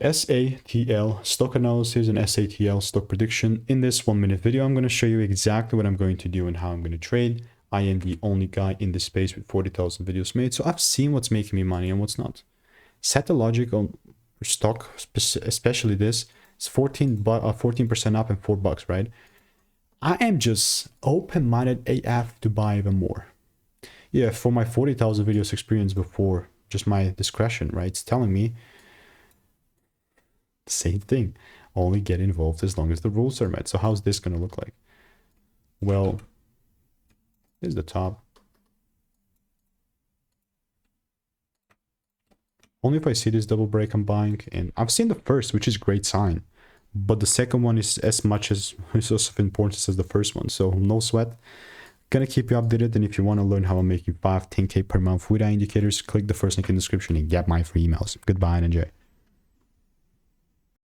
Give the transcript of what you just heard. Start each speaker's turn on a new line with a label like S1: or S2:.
S1: SATL stock analysis and SATL stock prediction. In this 1-minute video, I'm going to show you exactly what I'm going to do and how I'm going to trade. I am the only guy in this space with 40,000 videos made, so I've seen what's making me money and what's not. Satellogic on stock, especially this, is 14% up and $4, right? I am just open-minded AF to buy even more. Yeah, for my 40,000 videos experience before, just my discretion, right? It's telling me same thing. Only get involved as long as the rules are met. So how's this going to look like? Well, here's the top. Only if I see this double break I'm buying. And I've seen the first, which is a great sign. But the second one is as much as it's also of importance as the first one. So no sweat. Gonna keep you updated. And if you want to learn how I'm making 5-10K per month with indicators, click the first link in the description and get my free emails. Goodbye and enjoy.